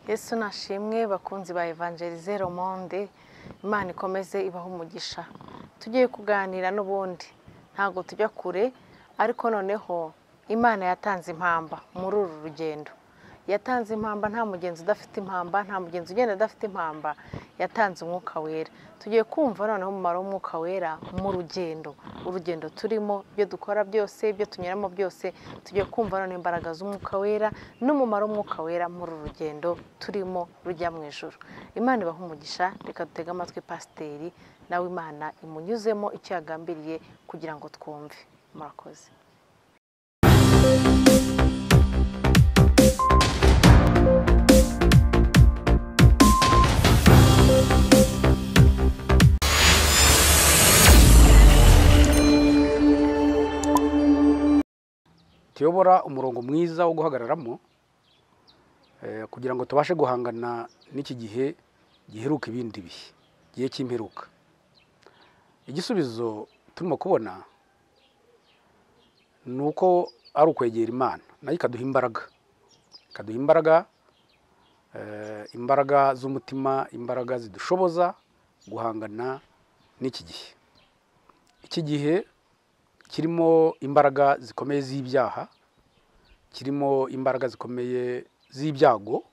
Yesu nashimwe bakunzi ba Evangelize Le Monde, Imana ikomeze ibaho umugisha. Tugiye kuganira n'ubundi ntago tujya kure, ariko noneho Imana yatanze impamba muri uru rugendo. Yatanze impamba, nta mugenzi udafite impamba, nta mugenzi ugenda adafite impamba, yatanze umwuka wera. Tugiye kumva noneho umumaro w'umwuka wera mu rugendo. Urugendo turimo, ibyo dukora byose, ibyo tunyuramo byose, tugiye kumva noneho imbaraga z'umwuka wera n'umumaro w'umwuka wera muri uru rugendo turimo rujya mu ijuru. Imana ibaha umugisha, reka dutege amatwi pasiteri, nawe Imana imunyuzemo icyo yagambiriye kugira ngo twumve. Murakoze. Tuyobora umurongo mwiza wo guhagararamo kugira ngo tubashe guhangana n'iki gihe giheruka ibindi bihe, gihe cy'imperuka. Igisubizo turimo kubona ni uko ari ukwegera Imana, nayo ikaduha imbaraga, imbaraga z'umutima, imbaraga zidushoboza guhangana n'iki gihe. Iki gihe kirimo imbaraga zikomeye z'ibyaha, kirimo imbaraga zikomeye z'ibyago,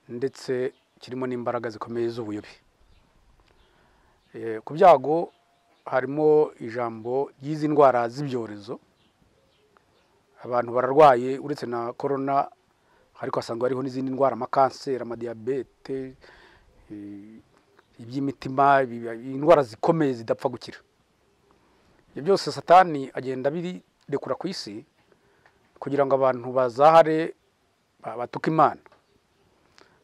ndetse kirimo n'imbaraga zikomeye z'ubuyobe. Ku byago harimo ijambo ry'izi ndwara z'ibyorezo. Abantu bararwaye uretse na korona, ariko hasanga hariho n'izindi ndwara, amakanseri, amadiyabete, iby'imitima, indwara zikomeye zidapfa gukira. Ibyo byose Satani agenda birekura ku isi kugira ngo abantu bazahare batuke Imana.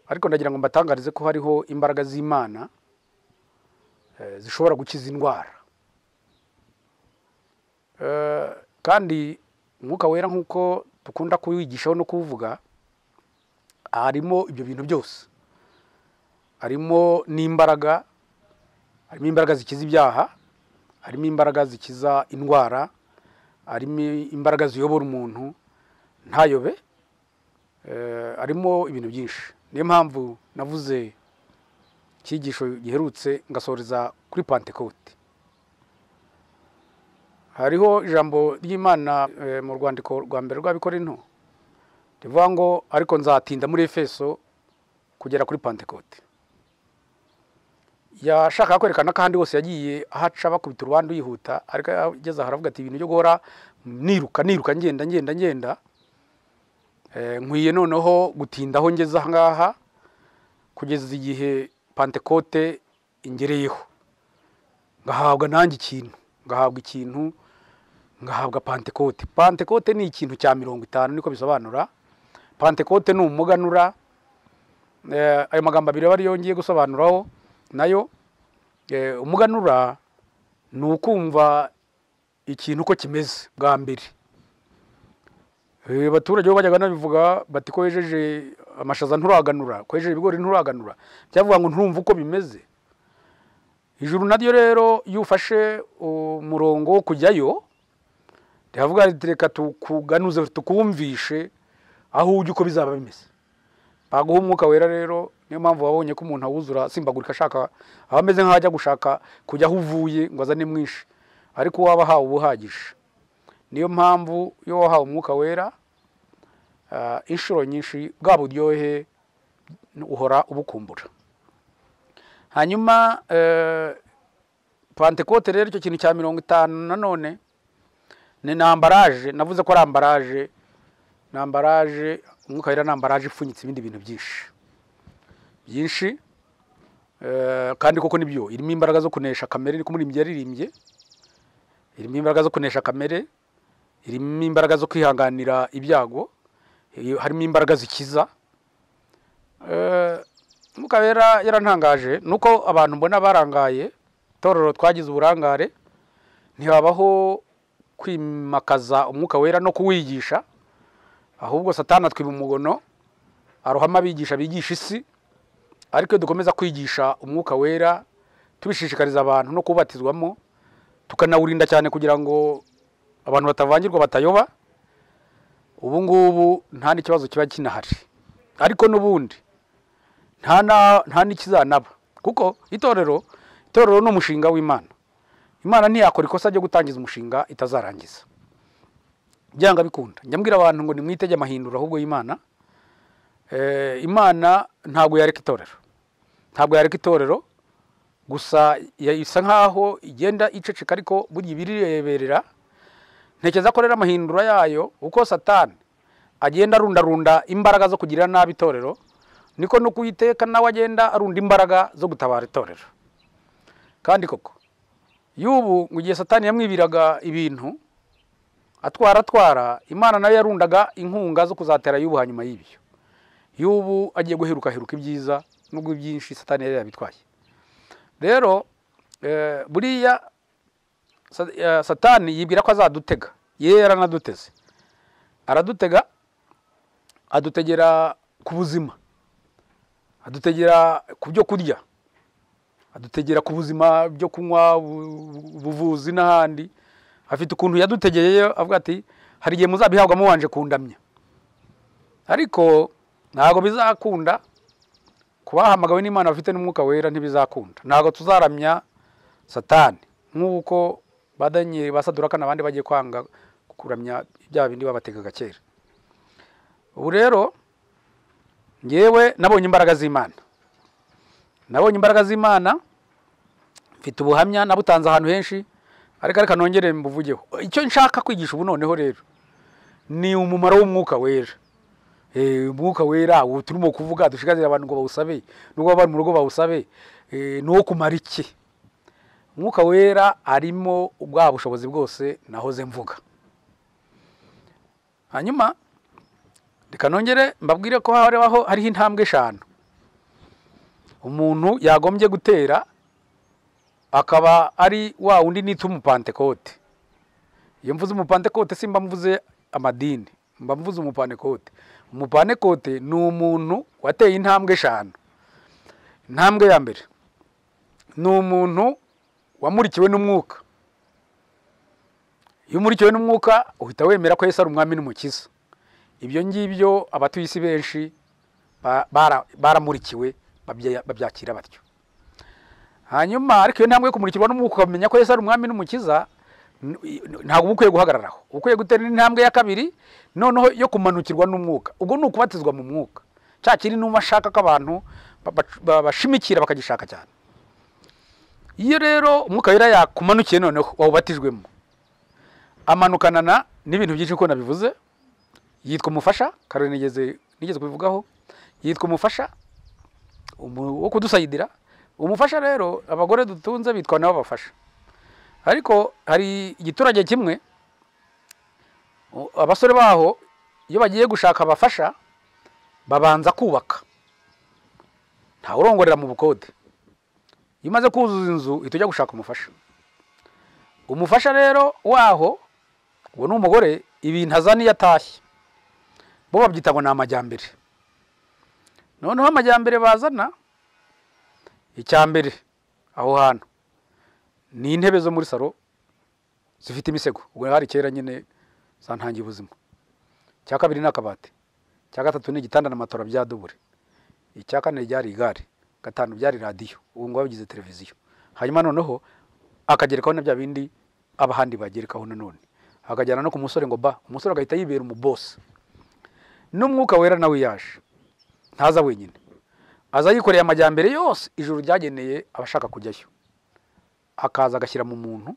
Ariko ndagira ngo mbatangarize ko hariho imbaraga z'Imana zishobora gukiza indwara. Kandi umwuka wera nk'uko dukunda kuwigishaho no kuvuga, harimo ibyo bintu byose. Harimo n'imbaraga, harimo imbaraga zikiza ibyaha, harimo imbaraga zikiza indwara, harimo imbaraga ziyobora umuntu ntayobe, harimo ibintu byinshi. Niyo mpamvu navuze icyigisho giherutse ngasoreza kuri Pentekote. Hariho ijambo ry'Imana mu rwandiko rwa mbere rw'Abikorinto rivuga ngo ariko nzatinda muri Efeso kugera kuri Pentekote. Yashaka kwerekana ko ahandi hose yagiye ahaca bakubita urubandu yihuta, ariko ageze aha aravuga ati ibintu byo guhora niruka ngenda, nkwiye noneho gutinda aho ngeze aha ngaha kugeza igihe Pentekote ingereyeho, ngahabwa nanjye ikintu, ngahabwa Pentekote. Pentekote ni ikintu cya 50, niko bisobanura. Pentekote ni umuganura. Ayo magambo abiri bari yongeye gusobanuraho nayo. Umuganura ni ukumva ikintu uko kimeze bwa mbere. Abaturage bo bajyaga nabivuga bati ko wejeje amashaza nturaganura, ko wejeje ibigori nturaganura, byavuga ngo nturumva uko bimeze. Ijuru naryo rero iyo ufashe umurongo wo kujyayo, ndavuga reka tukuganuze, tukumvishe aho ujye uko bizaba bimeze. Baguha umwuka wera rero, niyo mpamvu wabonye ko umuntu awuzura asimbagurika ashaka, aho ameze nk'ajya gushaka kujya aho uvuye ngo azane mwinshi, ariko waba hawe ubuhagije. Niyo mpamvu iyo wahawe umwuka wera inshuro nyinshi bwa buryohe uhora ubukumbura. Hanyuma Pentekote rero icyo kintu cya 50 nanone ni ambaraje. Navuze ko ari ambaraje, umwuka wera ni ambaraje ipfunyitse ibindi bintu byinshi, kandi koko nibyo irimo imbaraga zo kunesha kamere, niko muri yaririmbye. Irimo imbaraga zo kunesha kamere, irimo imbaraga zo kwihanganira ibyago, harimo imbaraga zikiza. Umwuka wera yarantangaje nuko abantu mbona barangaye, tororo twagize uburangare, ntihabaho kwimakaza umwuka wera no kuwigisha, ahubwo Satani atwiba umugono, arohama abigisha bigisha isi. Ariko iyo dukomeza kwigisha umwuka wera, tubishishikariza abantu no kubatizwamo, tukanawurinda cyane kugira ngo abantu batavangirwa batayoba, ubu ngubu nta n'ikibazo kiba kinahari. Ariko n'ubundi nta n'ikizanaba, kuko itorero ni umushinga w'Imana. Imana ntiyakora ikosa ryo gutangiza umushinga itazarangiza, byanga bikunda. Njya mbwira abantu ngo nimwitege amahindura ahubwo y'Imana. Imana ntabwo yareka itorero, gusa isa nkaho igenda iceceka, ariko burya ibirireberera. Ntekereza ko rero amahindura yayo, uko Satani agenda arundarunda imbaraga zo kugirira nabi itorero, niko no Uwiteka nawe agenda arunda imbaraga zo gutabara itorero. Kandi koko y'ubu mu gihe Satani yamwibiraga ibintu atwara, Imana nayo yarundaga inkunga zo kuzatera y'ubu hanyuma y'ibyo. Y'ubu agiye guheruka ibyiza nubwo byinshi Satani yari yabitwaye. Rero buriya Satani yibwira ko azadutega, yaranaduteze. Adutegera ku buzima, adutegera ku byo kurya, adutegera ku buzima byo kunywa, ubuvuzi n'ahandi. Afite ukuntu yadutegeye avuga ati hari igihe muzabihabwa mubanje kundamya. Ariko ntago bizakunda, kubahamagawe n'Imana bafite n'Umwuka Wera ntibizakunda. Ntago tuzaramya Satani nk'uko badanye basaduraka n'abandi bagiye kwanga kuramya bya bindi babategaga kera. Ubu rero ngewe nabonye imbaraga z'Imana, mfite ubuhamya nabutanze ahantu henshi, ariko reka nongere mbuvugeho. Icyo nshaka kwigisha ubu noneho rero ni umumaro w'Umwuka Wera. Umwuka Wera ubu turimo kuvuga dushikazira abantu ngo bawusabe, nubwo bari mu rugo bawusabe, nuwo kumara iki? Umwuka Wera arimo ubwa bushobozi bwose nahoze mvuga. Hanyuma reka nongere mbabwire ko hariho intambwe 5 umuntu yagombye gutera, akaba ari wa undi nita umupantekote. Iyo mvuze umupantekote simba mvuze amadini, mba mvuze umupantekote. Umupantekote ni umuntu wateye intambwe 5. Intambwe ya mbere ni umuntu wamurikiwe n'Umwuka. Iyo umurikiwe n'Umwuka uhita wemera ko Yesu ari umwami n'umukiza. Ibyo ngibyo abatuye isi benshi baramurikiwe, babyakira batyo. Hanyuma ariko iyo ntambwe yo kumurikirwa n'Umwuka ukamenya ko Yesu ari umwami n'umukiza, ntabwo ukwiye guhagararaho. Ukwiye gutera intambwe ya 2 noneho yo kumanukirwa n'Umwuka. Ubwo ni ukubatizwa mu Mwuka. Cyakiri n'uma ashaka ko abantu bashimikira bakagishaka cyane. Iyo rero Umwuka Wera yakumanukiye noneho wawubatijwemo, amanukana n'ibintu byinshi ko nabivuze. Yitwa umufasha, Karoli nigeze kubivugaho. Yitwa umufasha wo kudusayidira. Umufasha rero abagore dutunze bitwa nabo bafasha. Ariko hari igiturage kimwe, abasore baho iyo bagiye gushaka abafasha babanza kubaka, nta urongorera mu bukode. Iyo umaze kuzuza inzu itujya gushaka umufasha. Umufasha rero waho uwo ni umugore, ibintu azaniye atashye, bo babyita ngo ni amajyambere. Noneho amajyambere bazana, icyambere aho hantu ni intebe zo muri salo zifite imisego. Ubwo hari kera nyine santangiye ubuzima. Cya kabiri n'akabati. Cya gatatu ni igitanda na matora bya dubure. Icya kane ryari igare. Gatanu byari radio. Ubu ngo babigize televiziyo. Hanyuma noneho akagerekaho na bya bindi abahandi bagerekaho nanone. Akajyana no ku musore ngo ba, umusore agahita yibera umuboss. N'Umwuka Wera nawe yaje. Ntaza wenyine. Aza yikoreye amajyambere yose ijuru ryageneye abashaka kujyayo. Akaza agashyira mu muntu.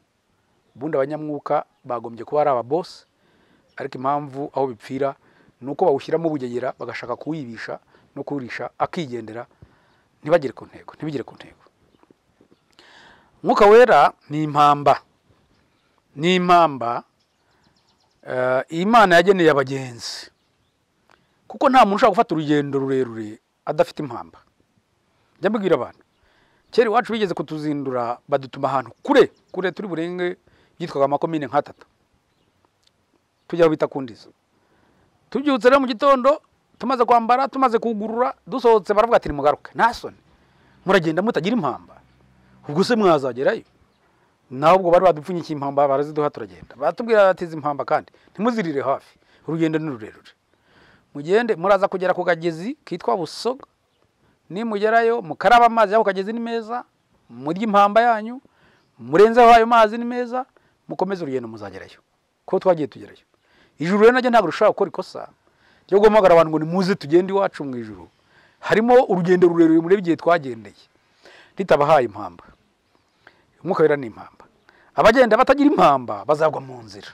Bundi abanyamwuka bagombye kuba ari ababoss, ariko impamvu aho bipfira nuko bawushyiramo ubugegera bagashaka kuwibisha no kurisha akigendera, ntibagire ku ntego. Umwuka Wera ni impamba. Imana yageneye abagenzi. Kuko nta muntu ushaka gufata urugendo rurerure adafite impamba. Njya mbwira abantu, kera iwacu bigeze kutuzindura badutuma ahantu kure turi burenge yitwaga amakomine nka 3. Tujya bita kundiza. Tubyutse rero mu gitondo tumaze kwambara, tumaze kugurura, dusohotse baravuga ati mugaruke. Nasone muragenda mutagira impamba. Ubwo se mwazagerayo? Naho ubwo bari badupfunyikiye impamba baraziduha turagenda. Batubwira ati izi impamba kandi ntimuzirire hafi. Urugendo ni rurerure. Mugende muraza kugera ku gagezi kitwa Busoga. nimugerayo mukaraba amazi yaho kageze ni meza, murya impamba yanyu, murenzeho ayo mazi ni meza, mukomeze urugendo muzagerayo ko twagiye tugerayo. Ijuru rero najye ntabwo rushobora gukora ikosa ryo guhamagara abantu ngo nimuze tugende iwacu mu ijuru. Harimo urugendo rurerure muri igihe twagendeye ritabahaye impamba. Umwuka wera ni impamba. Abagenda batagira impamba bazagwa mu nzira.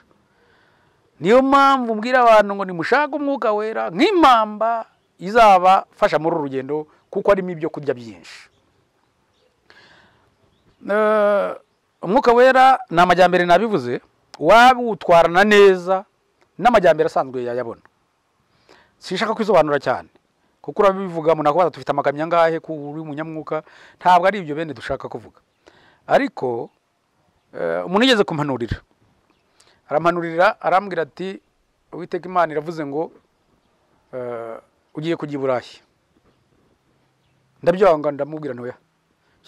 Niyo mpamvu mbwira abantu ngo nimushaka umwuka wera nk'impamba izabafasha muri urugendo, kuko arimo ibyo kurya byinshi. Umwuka wera ni amajyambere nabivuze, wabutwarana neza n'amajyambere asanzwe yayabona. Sishaka kwisobanura cyane kuko urabivuga umuntu akabaza dufite amakamyo angahe kuri munyamwuka, ntabwo ari ibyo bene dushaka kuvuga. Ariko umuntu yigeze kumpanurira, arampanurira arambwira ati Uwiteka Imana iravuze ngo ugiye kujya i Burayi. Ndabyanga ndamubwira ntoya,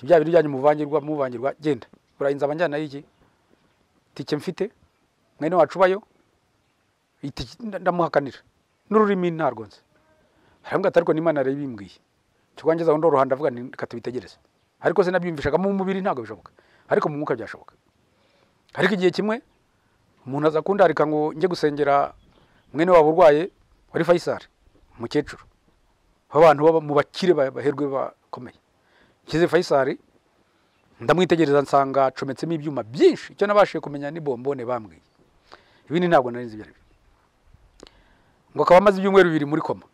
bya bintu byanyu muvangirwa genda Burayi nzaba njyana iki tike mfite mwene wacu bayo ndamuhakanira n'ururimi ntarwo nzi. Arambwira ariko n'Imana arabimbwiye cyo kwangiza ndo ruhanda avuga ni katubitegereze. Ariko se nabyumvishaga mu mubiri ntabwo bishoboka, ariko mu mwuka byashoboka. Ariko igihe kimwe umuntu aza kundarika ngo nje gusengera mwene wabo urwaye wari Faisal umukecuru, abantu baba mu bakire baherwe bakomeye. Kize Faisal ndamwitegereza nsanga acometsemo ibyuma byinshi, icyo nabashije kumenya ni bombone bambwiye, ibindi ntabwo nari nzi byari. Ngo akaba amaze ibyumweru bibiri muri koma.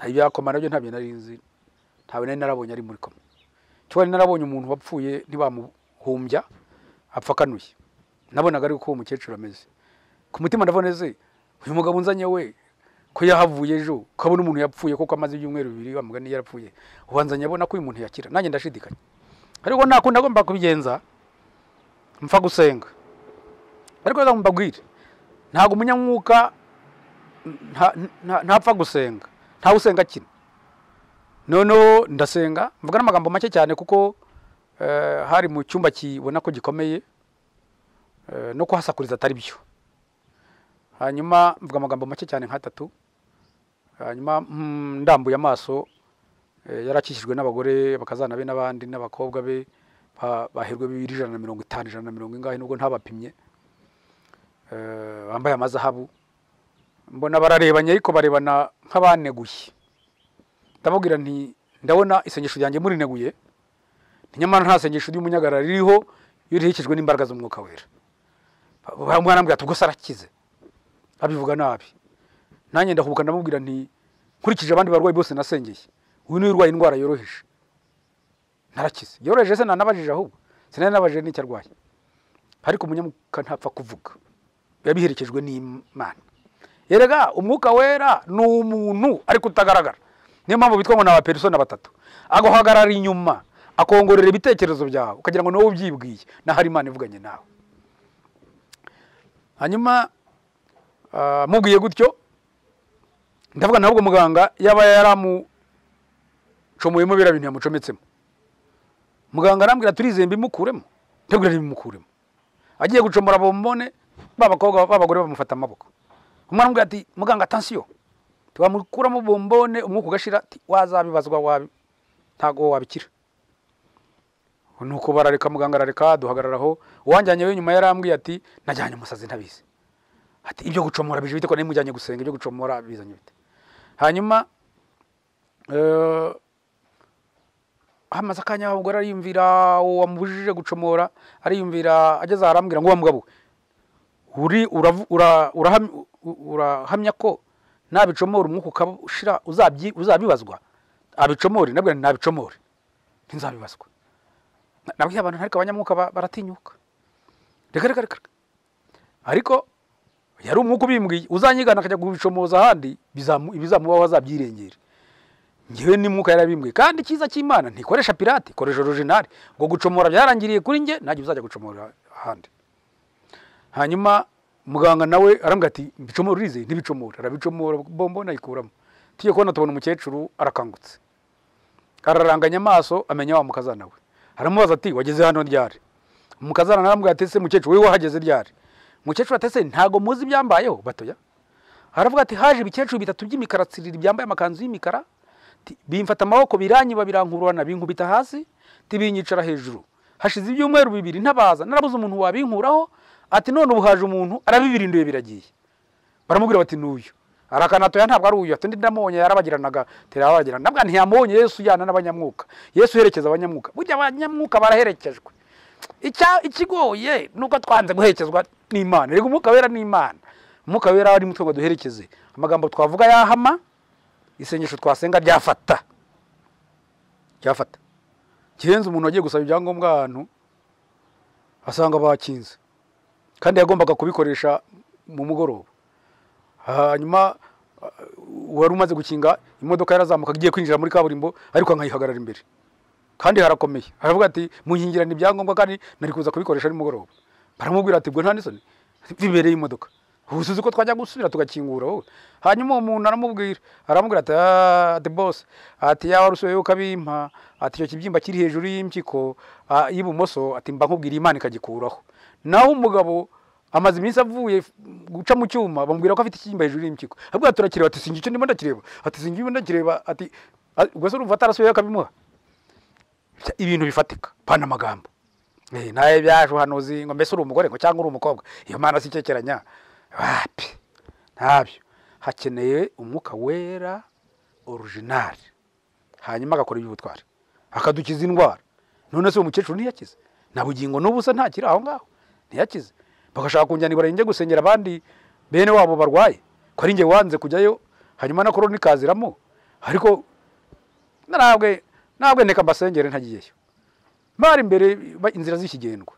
Ibya koma nabyo ntabyo nari nzi, ntawe nari narabonye ari muri koma. Cyo nari narabonye umuntu wapfuye ntibamuhumbya apfa kanuye. Nabonaga ari ko uwo mukecuru ameze. Ku mutima ndavoneze uyu mugabo unzanye we ko yahavuye ejo, ukabona umuntu yapfuye kuko amaze ibyumweru bibiri bamugani yarapfuye, ubanzanye abona ko uyu muntu yakira. Nanjye ndashidikanya, ariko nakunda agomba kubigenza mfa gusenga. Ariko ndambagwire ntago umunyamwuka ntapfa gusenga, nta usenga kino. Noneho ndasenga mvuga n'amagambo make cyane kuko hari mu cyumba kibona ko gikomeye no kuhasakuriza atari byo. Hanyuma mvuga amagambo make cyane nk'atatu. Hanyuma ndambuye amaso, yarakishijwe n'abagore bakazana be n'abandi n'abakobwa be baherwe 250 150 ingahe nubwo ntabapimye, bambaye amazahabu. Mbona bararebanye ariko barebana nk'abaneguye. Ndababwira nti ndabona isengesho ryanjye muri neguye, nyamara nta sengesho ry'umunyagara ririho yurihikijwe n'imbaraga z'umwuka wera. Bamwana mbwira tugose arakize, abivuga nabi. Nanjye ndahubuka ndamubwira nti nkurikije abandi barwayi bose nasengeye, uyu ni urwaye indwara yoroheje narakize. Yoroheje se nanabajije ahubwo sinari nabajije n'icyo arwaye. Ariko umunyamuka ntapfa kuvuga, yabiherekejwe n'Imana. Yerega umwuka wera ni umuntu ariko utagaragara. Niyo mpamvu bitwa ngo na persona batatu. Aguhagarara inyuma akongorera ibitekerezo byawe ukagira ngo nawe ubyibwiye na hari Imana ivuganye nawe. Hanyuma mubwiye gutyo ndavuga ntabwo muganga yaba yaramucomuyemo bira bintu yamucometsemo. Muganga arambwira turizembe imukuremo, ndabwira ntibimukuremo. Agiye gucomora bombone babakobwa babagore bamufata amaboko. Umwana mbwira ati muganga attention, tubamukuramo bombone umwuka ugashira, ati wazabibazwa wabi ntago wabikira. Nuko barareka muganga arareka duhagararaho. Uwanjanye we nyuma yarambwiye ati najyanye umusazi ntabizi. Ati ibyo gucomora bije bite ko nimujyanye gusenga, ibyo gucomora bizanye bite. Hanyuma hamaze akanya ubwo ariyumvira wamubujije gucomora, ariyumvira ageze arambwira ngo wa mugabo uri urahamya ko nabicomora umwuka ukashira uzabibazwa. Abicomore nabwo nabicomore ntinzabibazwa. Nabwiye abantu ariko abanyamwuka baratinyuka. Reka ariko yari umwuka ubimbwiye uzanyigana akajya gubicomoza ahandi ibizamubaho azabyirengera. Ngewe ni mwuka yarabimbwiye, kandi kiza cy'Imana ntikoresha pirate, ikoresha original. Ngo gucomora byarangiriye kuri nge, najye uzajya gucomora ahandi. Hanyuma muganga nawe arambwira ati mbicomora urize ntibicomora. Arabicomora bombona ikuramo. Tiye kubona tubona umukecuru arakangutse, araranganya amaso amenya wa mukazana we. Aramubaza ati wageze hano ryari? Umukazana narambwira ati se mukecuru we wahageze ryari? Mukecuru atese ntago muzi byambayeho batoya. Aravuga ati haje ibikecuru bitatu by'imikara tsiriri byambaye amakanzu y'imikara, bimfata amaboko biranyiba birankururana binkubita hasi tibinyicara hejuru hashize ibyumweru 2 ntabaza narabuze umuntu wabinkuraho ati none ubu haje umuntu arabibirinduye biragiye baramubwira bati nuyu arakanato ya ntabwo ari uyu ati ndamubonye yarabagiranaga terabagirana nabwo ntiyamubonye Yesu yana n'abanyamwuka Yesu herekeza abanyamwuka burya abanyamwuka baraherekejwe ikigoye nuko twanze guherekezwa n'Imana rego umwuka wera n'Imana umwuka wera ari mutwe ngo duherekeze amagambo twavuga yahama isengesho twasenga ryafata kirenze umuntu agiye gusaba ibyangombwa ahantu asanga bakinze kandi yagombaga kubikoresha mu mugoroba hanyuma wari umaze gukinga imodoka yarazamuka agiye kwinjira muri kaburimbo ariko nkayihagarara imbere kandi harakomeye aravuga ati muhingirana ibyangombwa kandi nari kuza kubikoresha ni mugoroba baramubwira ati bwo nta nisoni bibereye imodoka ubusuzi ko twajya gusubira tugakingura wowe hanyuma umuntu aramubwira ati boss ati yawe rusuye ukabimpa ati cyo kibyimba kiri hejuru y'impyiko y'ibumoso ati mba nkubwira Imana ikagikuraho naho umugabo amaze iminsi avuye guca mu cyuma bamubwira ko afite ikibyimba hejuru y'impyiko abwo turakireba ati singi cyo ndimo ndakireba ati singi ndimo ndakireba ati ubwo se urumva atarasuye akabimuha ibintu bifatika pana amagambo naye byaje hanuzi ngo mbese uri umugore ngo cyangwa uri umukobwa iyo Mana sikekeranya wapi ntabyo hakeneye umwuka wera original hanyuma agakora iby'ubutwari akadukiza indwara none se umukecuru ntiyakize nabugingo n'ubusa ntakira aho ngaho ntiyakize bagashaka kunjyana ibarenge gusengera abandi bene wabo barwaye ko ari nge wanze kujyayo hanyuma na koroni kaziramo ariko ntabwo neka mbasengere ntagiyeyo mari imbere inzira z'ikigendwa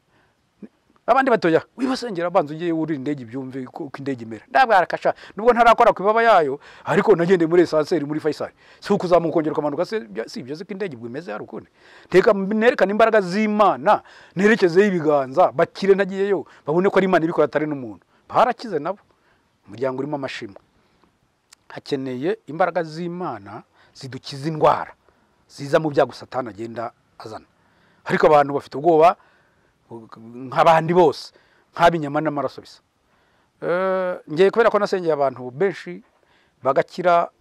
abandi batoya wibasengera banze ugiye uri indege byumve uko indege imera ndabwo arakasha nubwo ntarakora ku baba yayo ariko nagendeye muri esanseri muri Faisal si ukuzamukongera kamanuka si ibyo ziko indege bwimeze hari ukundi teka nerekana imbaraga z'Imana nerekeze ibiganza bakire nagiyeyo babone ko ari Imana ibikora atari n'umuntu barakize nabo umuryango urimo amashimwe hakeneye imbaraga z'Imana zidukiza indwara ziza mu byago Satani agenda azana ariko abantu bafite ubwoba nk'abandi bose nk'abinyama n'amaraso bisa ngiye kubera ko nasengeye abantu benshi bagakira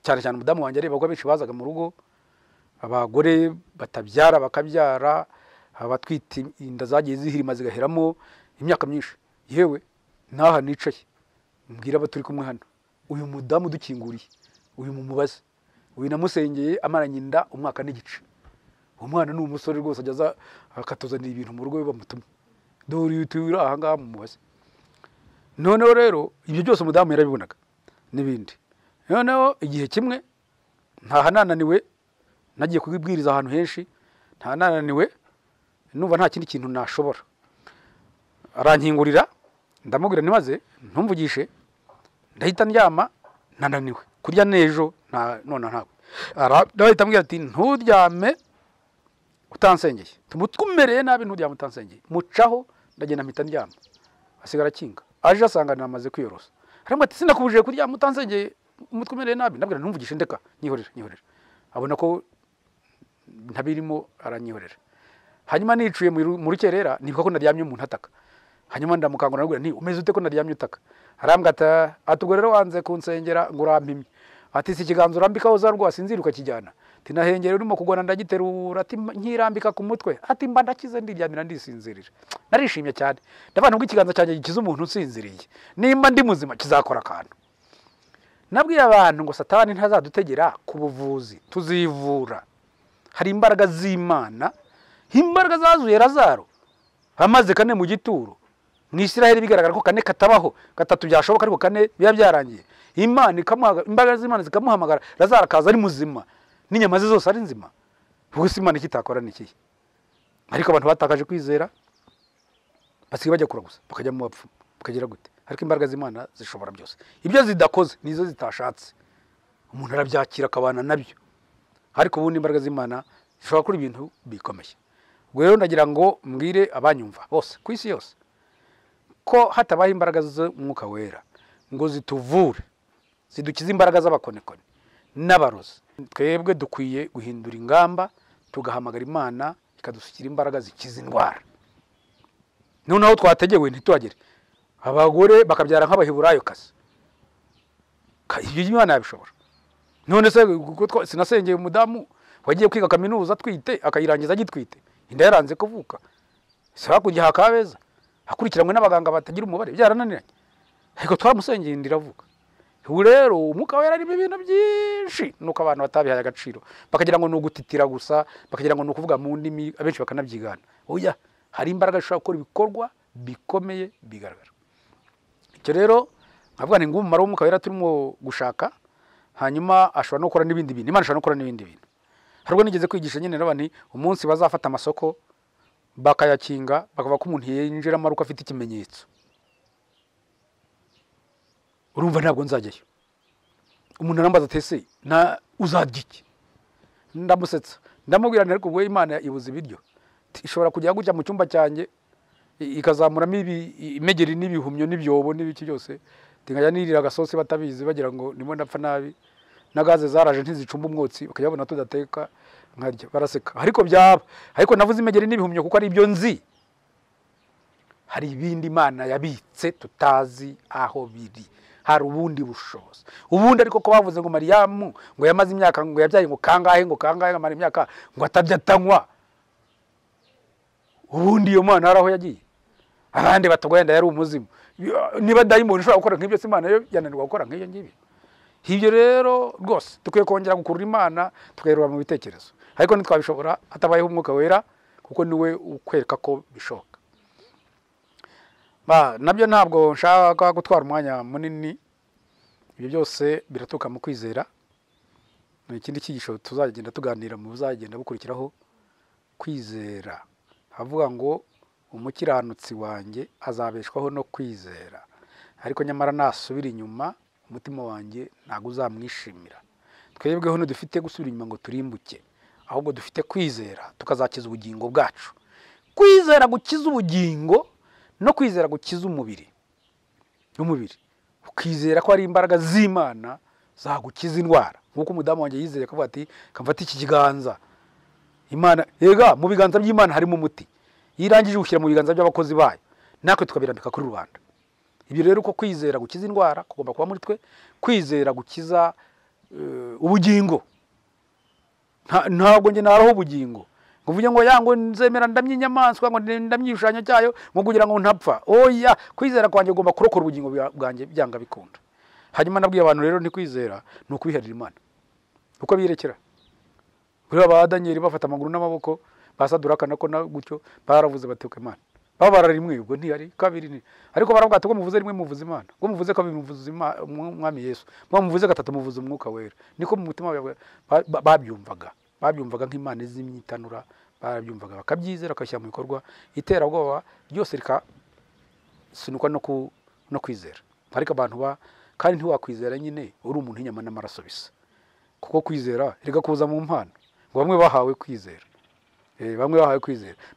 cyane cyane umudamu wanjye areba ko benshi bazaga mu rugo abagore batabyara bakabyara abatwite inda zagiye zihirima zigaheramo imyaka myinshi yewe naha nicaye mbwira baturi kumwe hano uyu mudamu dukinguriye uyu mumubaze uyu namusengeye amaranye inda umwaka n'igice umwana ni umusore rwose ajyaza akatuzanira ibintu mu rugo bamutumye dore yutura aha ngaha mumubaze noneho rero ibyo byose umudamu yarabibonaga n'ibindi noneho igihe kimwe ntahananiwe nagiye kubibwiriza ahantu henshi ntahananiwe numva nta kindi kintu nashobora arankingurira ndamubwira nimaze ntumvugishe ndahita ndyama nananiwe kurya nejo none ntabwo arahita ambwira ati nturyame utansengeye tumutwumereye nabi nturyame utansengeye mucaho ndagenda mpita ndyama asigara kinga aje asanga namaze kwiyorosa arambwira ati sinakubujije kuryama utansengeye umutwumereye nabi ndabwira ntumvugishe ndeka nyihorera abona ko ntabirimo aranyihorera hanyuma nicuye mu rukerera nibuka ko naryamye umuntu ataka hanyuma ndamukangura nabwira nti umeze ute ko naryamye utaka arambwira ati ubwo rero wanze kunsengera ngo urampimye ati si ikiganza urambikaho za rwasi nziruka kijyana ati nahengere urimo kugona ndagiterura ati nkirambika ku mutwe ati mba ndakize ndiryamira ndisinzirira narishimye cyane ndabana ngo ikiganza cyanjye gikiza umuntu usinziriye nimba ndi muzima kizakora akantu nabwiye abantu ngo Satani ntazadutegera ku buvuzi tuzivura hari imbaraga z'Imana imbaraga zazuye Lazaro amaze kane mu gituro mu Isiraheli bigaragara ko kane katabaho gatatu byashoboka ariko kane biba byarangiye Imana ikamuha imbaraga z'Imana zikamuhamagara Lazaro akaza ari muzima n'inyama ze zose ari nzima ubwo Imana kitakora niki ariko abantu batakaje kwizera basigaye bajya kuraguza bakajya mu bapfu bakagira gute ariko imbaraga z'Imana zishobora byose ibyo zidakoze nizo zitashatse umuntu arabyakira akabana nabyo ariko ubundi imbaraga z'Imana zishobora kuri ibintu bikomeye ubwo rero ndagira ngo mbwire abanyumva bose ku isi yose ko hatabaho imbaraga z'umwuka wera ngo zituvure zidukize imbaraga z'abakonekone n'abarozi twebwe dukwiye guhindura ingamba tugahamagara Imana ikadusukira imbaraga zikiza indwara noneho twategewe ntitwagire abagore bakabyara nk'abaheburayo kazi ibyo Imana yabishobora none se kuko sinasengeye umudamu wagiye kwiga kaminuza atwite akayirangiza agitwite inda yaranze kuvuka se hakurya hakabeza akurikiranywe n'abaganga batagira umubare byarananiranye ariko twaramusengeye inda iravuka ubu rero umwuka wera arimo ibintu byinshi nuko abantu batabihaye agaciro bakagira ngo ni ugutitira gusa bakagira ngo ni ukuvuga mu ndimi abenshi bakanabyigana oya hari imbaraga zishobora gukora ibikorwa bikomeye bigaragara icyo rero nkavuga ni ngumumaro w'umwuka wera turimo gushaka hanyuma ashobora no gukora n'ibindi bintu Imana ishobora no gukora n'ibindi bintu harwo nigeze kwigisha nyine n'abandi umunsi bazafata amasoko bakayakinga bakavuga ko umuntu yinjira amaruko afite ikimenyetso urumva ntabwo nzajyayo umuntu arambaza atese na uzarya iki ndamusetsa ndamubwira nti ariko ubwo Imana ibuze ibiryo ishobora kujya gutya mu cyumba cyanjye ikazamuramo imegeri n'ibihumyo n'ibyobo n'ibiki byose tingajya nirira agasosi batabizi bagira ngo nimo ndapfa nabi na gaze zaraje ntizicumba umwotsi bakayabona tudateka nkarya baraseka ariko byaba ariko navuze imegeri n'ibihumyo kuko ari ibyo nzi hari ibindi Imana yabitse tutazi aho biri hari ubundi bushobozi ubundi ariko ko bavuze ngo Mariyamu ngo yamaze imyaka ngo yabyaye ngo kangahe amara imyaka ngo atarya atanywa ubundi iyo Mana haraho yagiye abandi batagwenda yari umuzimu niba dayimoni ushobora gukora nk'ibyo Imana yo yananirwa gukora nk'iyo ngibi ibyo rero rwose tukwiye kongera gukurura Imana tukayirura mu bitekerezo ariko ntitwabishobora hatabayeho umwuka wera kuko niwe ukwereka ko bishoboka nabyo ntabwo nshaka gutwara umwanya munini ibyo byose biratuka mu kwizera ni ikindi cyigisho tuzagenda tuganira mu bizagenda bukurikiraho kwizera havuga ngo umukiranutsi wanjye azabeshwaho no kwizera ariko nyamara nasubira inyuma umutima wanjye ntago uzamwishimira twebweho ntidufite gusubira inyuma ngo turimbuke ahubwo dufite kwizera tukazakiza ubugingo bwacu kwizera gukiza ubugingo no kwizera gukiza umubiri ukizera ko ari imbaraga z'Imana zagukiza indwara nkuko umudamu wanjye yizeye akavuga ati kamfata iki kiganza Imana yega mu biganza by'Imana harimo umuti yirangije gushyira mu biganza by'abakozi bayo natwe tukabirambika kuri rubanda ibyo rero uko kwizera gukiza indwara kugomba kuba muri twe kwizera gukiza ubugingo ntabwo nge naraho ubugingo nguvuye ngo yango nzemera ndamye inyamaswa ngo ndamyishanya cyayo ngo kugira ngo ntapfa oya kwizera kwanjye ugomba kurokora ubugingo bwanjye byanga bikunda hanyuma nabwiye abantu rero ni kwizera no kwiharira Imana uko birekera kuri aba Daniel bafata amaguru n'amaboko basaduraka nako na gutyo baravuze batuke Imana babara rimwe ubwo ntiyari kabiri ni ariko baravuga ati ko muvuze rimwe muvuze Imana ngo muvuze ko bimuvuze umwami Yesu muvuze gatatu muvuze umwuka wera niko mu mutima babyumvaga nk'Imana izimyitanura barabyumvaga bakabyizera bakashyira mu bikorwa iterabwoba ryose rikasinuka no kwizera ariko abantu kandi ntiwakwizera nyine uri umuntu inyama n'amaraso bisa kuko kwizera rigakuza mu mpano ngo bamwe bahawe kwizera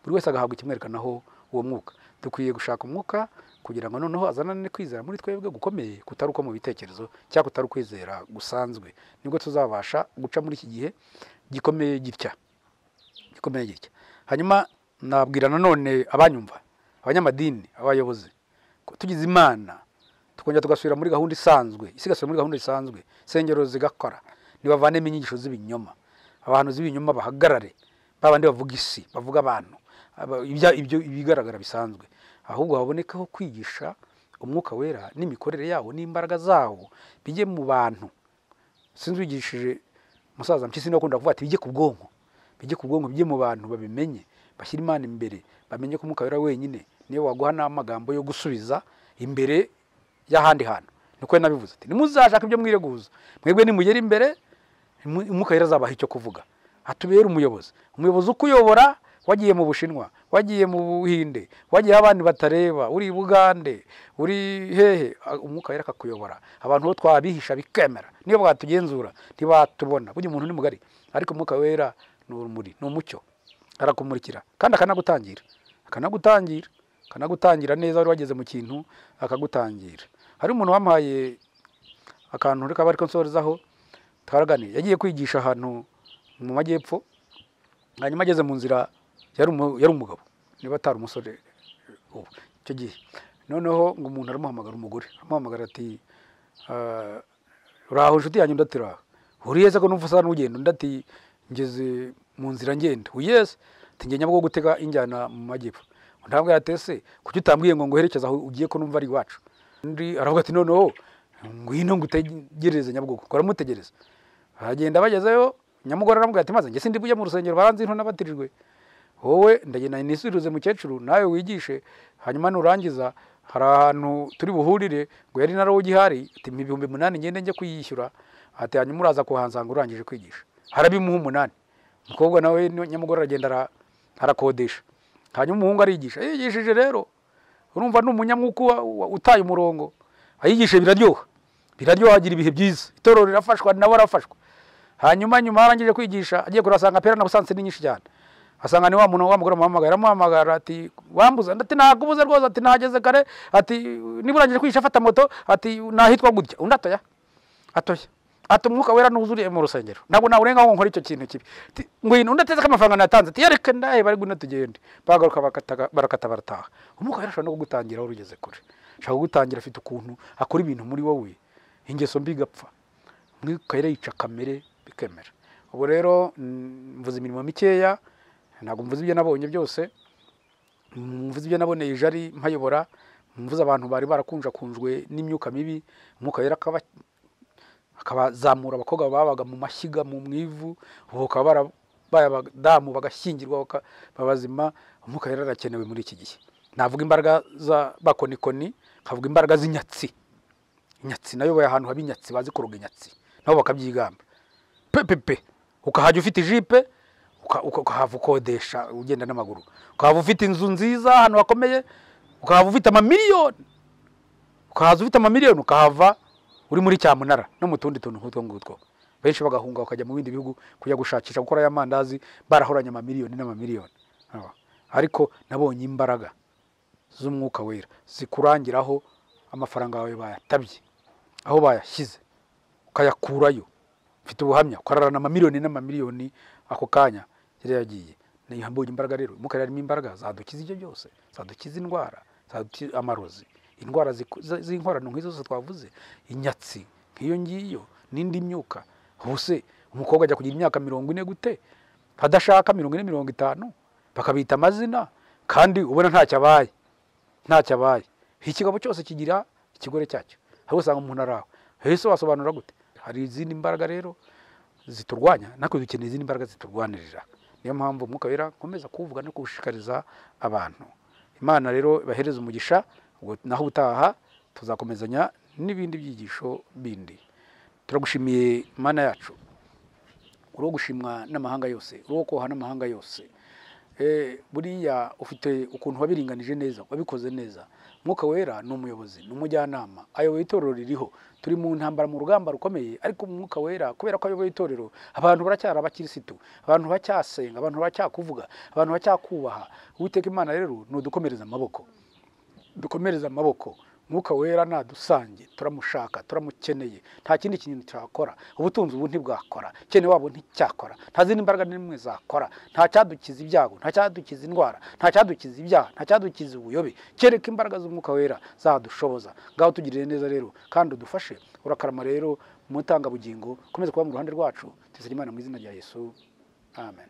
buri wese agahabwa ikimwerekanaho uwo mwuka dukwiye gushaka umwuka kugira ngo noneho azanane kwizera muri twebwe gukomeye kutari uko mu bitekerezo cyangwa kutari kwizera gusanzwe nibwo tuzabasha guca muri iki gihe gikomeye gitya hanyuma nabwira nanone abanyumva abanyamadini abayobozi tugize Imana tukongera tugasubira muri gahunda isanzwe isigasubira muri gahunda isanzwe sengero zigakora nibavanemo inyigisho z'ibinyoma abantu z'ibinyoma bahagarare babandi bavuga isi bavuga abantu ibyo bigaragara bisanzwe ahubwo habonekaho kwigisha umwuka wera n'imikorere yawo n'imbaraga zawo bijye mu bantu sinzwigishije musaza mpyisi no kunda kuvuga ati bijye ku bwonko bijye mu bantu babimenye bashyira Imana imbere bamenye ko umwuka wera wenyine niyo waguha n'amagambo yo gusubiza imbere y'ahandi hantu niko nabivuze ati nimuzashaka ibyo mwireguza mwebwe nimugera imbere umwuka wera azabaha icyo kuvuga atubera umuyobozi ukuyobora wagiye mu Bushinwa wagiye mu Buhinde wagiye abandi batareba uri Bugande uri hehe umwuka wera akakuyobora abantu bo twabihisha bikemera niyo bwatugenzura ntibatubona burya umuntu ni mugari ariko umwuka wera ni urumuri ni umucyo arakumurikira kandi akanagutangira neza wari wageze mu kintu akagutangira hari umuntu wampaye akantu reka bari konsorezaho twaraganiye yagiye kwigisha ahantu mu majyepfo hanyuma ageze mu nzira yari umugabo niba atari umusore icyo gihe noneho ngo umuntu aramuhamagara umugore amuhamagara ati uraho inshuti yanyu ndatira uriye se ko numva usa n'ugenda undi ati ngeze mu nzira ngenda uyese ati ngiye Nyabugogo gutega injyana mu majyepfo ndabwira ati ese kuki utambwiye ngo nguherekeza aho ugiye ko numva ari iwacu undi aravuga ati noneho ngwino ngutegereze Nyabugogo baramutegereza bagenda bagezeyo Nyamugore aramubwira ati maze nge sindi bujya mu rusengero baranzi nto nabatirijwe wowe ndagenda nisubiruze mukecuru nawe wigishe hanyuma nurangiza hari ahantu turi buhurire ngo yari naro gihari ati 8,000 ngende nje kuyishyura ati hanyuma uraza kuhansanga urangije kwigisha harabimuha 8 umukobwa nawe Nyamugore aragenda arakodesha hanyuma umuhungu arigisha yigishije rero urumva n'umunyamwuku utaye umurongo ayigishe biraryoha agira ibihe byiza itorero rirafashwa nawe arafashwa hanyuma nyuma arangije kwigisha agiye kurasanga pera na busanse ni nyinshi cyane asanga ni wa muntu wamugora muhamagara ati wambuza ndati nakubuze rwose ati nahageze kare ati niburangije kwigisha afata moto ati nahitwa gutya undi atoya ati umwuka wera nuzuriye mu rusengero ntabwo nawe urenga ngo nkora icyo kintu kibi ngwino undi ateze amafaranga natanze ati yareka ndahe bari guna tugende bagaruka barakata barataha umwuka wera ashobora no kugutangira urugeze kure ashaka kugutangira afite ukuntu akora ibintu muri wowe ingeso mbi gapfa umwuka wera yica kamere bikemera ubu rero mvuze imirimo mikeya ntabwo mvuze ibyo nabonye byose mvuze ibyo naboneye jari mpayobora mvuze abantu bari barakunjakunjwe n'imyuka mibi umwuka wera akabazamura abakobwa babaga mu mashyiga mu mwivu bakaba barabadamu bagashyingirwa babazima umwuka wera arakenewe muri iki gihe navuga imbaraga za bakonikoni kavuga imbaraga z'inyatsi inyatsi nayo baye ahantu habi inyatsi bazi kuroga inyatsi nabo bakabyigamba pepepe ukahajya ufite jipe ukahava ukodesha ugenda n'amaguru ukahava ufite inzu nziza ahantu hakomeye ukahava ufite amamiliyoni ukahava uri muri cyamunara no mu tundi tuntu nk'utwo ngutwo benshi bagahunga bakajya mu bindi bihugu kujya gushakisha gukora y'amandazi barahoranya amamiliyoni n'amamiliyoni ariko nabonye imbaraga z'umwuka wera zikurangiraho amafaranga yawe bayatabye aho bayashyize ukayakurayo mfite ubuhamya ukararana amamiliyoni n'amamiliyoni ako kanya yari yagiye nihambonye imbaraga rero umwuka yarimo imbaraga zadukiza ibyo byose zadukiza indwara zadukiza amarozi indwara z'inkorano nk'izo zose twavuze inyatsi nk'iyo ngiyo n'indi myuka hose umukobwa ajya kugira imyaka 40 gute adashaka 40 50 bakabita amazina kandi ubona ntacyo abaye ikigabo cyose kigira ikigore cyacyo aho usanga umuntu araho hese wasobanura gute hari izindi mbaraga rero ziturwanya nako dukeneye izindi mbaraga ziturwanirira niyo mpamvu umwuka wera nkomeza kuvuga no kushikariza abantu Imana rero bahereza umugisha naho utaha tuzakomezanya n'ibindi byigisho bindi turagushimiye Imana yacu uro gushimwa n'amahanga yose uro koha n'amahanga yose buriya ufite ukuntu wabiringanije neza wabikoze neza mwuka wera no umuyobozi n'umujyanama ayoboye itorero ririho turi mu ntambara mu rugamba rukomeye ariko umwuka wera kubera ko ayoboye itorero abantu baracyara abakirisitu abantu bacyasenga abantu bacyakuvuga abantu bacyakubaha Uwiteka Imana rero no dukomereza amaboko mwuka wera nadusange turamushaka turamukeneye nta kindi kintu cyakora ubutunzi ubu ntibwakora cyene wabo nticyakora nta zindi imbaraga nimwe zakora nta cyadukiza ibyago nta cyadukiza indwara nta cyadukiza ibyaha nta cyadukiza ubuyobe kereka imbaraga z'umwuka wera zadushoboza ngaho tugirire neza rero kandi udufashe urakarama rero mutanga bugingo komeza kuba mu ruhande rwacu tuzira Imana mu izina rya Yesu amen.